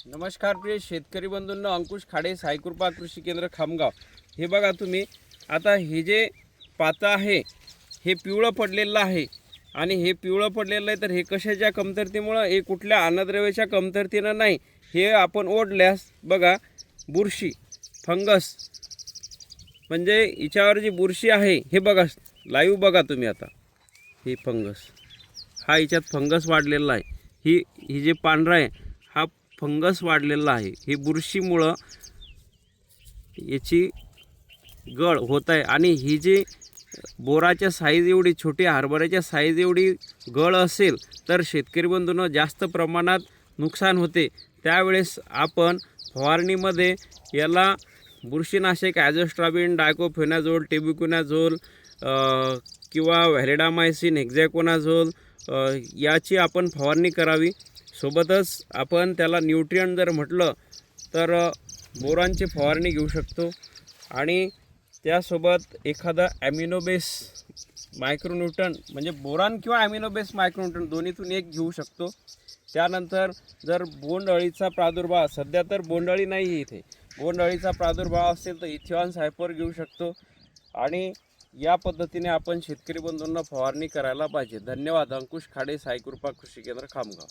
नमस्कार प्रिय शेतकरी बंधूंनो, अंकुश खाडे, साईकृपा कृषी केंद्र खामगाव। हे बघा तुम्ही, आता हे जे पातं आहे हे पिवळं पडलेलं आहे आणि हे पिवळं पडलेलं आहे तर हे कशाच्या कमतरतेमुळं, हे कुठल्या अन्नद्रव्याच्या कमतरतेनं नाही। हे आपण ओढल्यास बघा बुरशी, फंगस, म्हणजे याच्यावर जी बुरशी आहे हे बघा, लाईव्ह बघा तुम्ही। आता हे फंगस, हा याच्यात फंगस वाढलेला आहे। ही जे पांढरा आहे हा फंगस वाढलेला आहे। ही बुरशीमुळं याची गळ होत आहे आणि ही जी बोराच्या साईज एवढी छोटी, हरभऱ्याच्या साईज एवढी गळ असेल तर शेतकरी बंधूंनो जास्त प्रमाणात नुकसान होते। त्यावेळेस आपण फवारणीमध्ये याला बुरशीनाशक ॲझोस्ट्राबिन, डायक्लोफेनाझोल, टेबुकोनाझोल किंवा व्हॅलिडामायसिन, हेक्झाकोनाझोल याची आपण फवारणी करावी। सोबतच आपण त्याला न्यूट्रिएंट जर म्हटलं तर बोरांची फवारणी घेऊ शकतो आणि त्यासोबत एखादा ॲमिनोबेस मायक्रोन्यूट्रन, म्हणजे बोरान किंवा ॲमिनोबेस मायक्रोन्यूट्रन दोन्हीतून एक घेऊ शकतो। त्यानंतर जर बोंडअळीचा प्रादुर्भाव, सध्या तर बोंडअळी नाही आहे इथे, बोंडअळीचा प्रादुर्भाव असेल तर इथिऑन सायपर घेऊ शकतो आणि या पद्धतीने आपण शेतकरी बंधूंना फवारणी करायला पाहिजे। धन्यवाद। अंकुश खाडे, साईकृपा कृषी केंद्र खामगाव।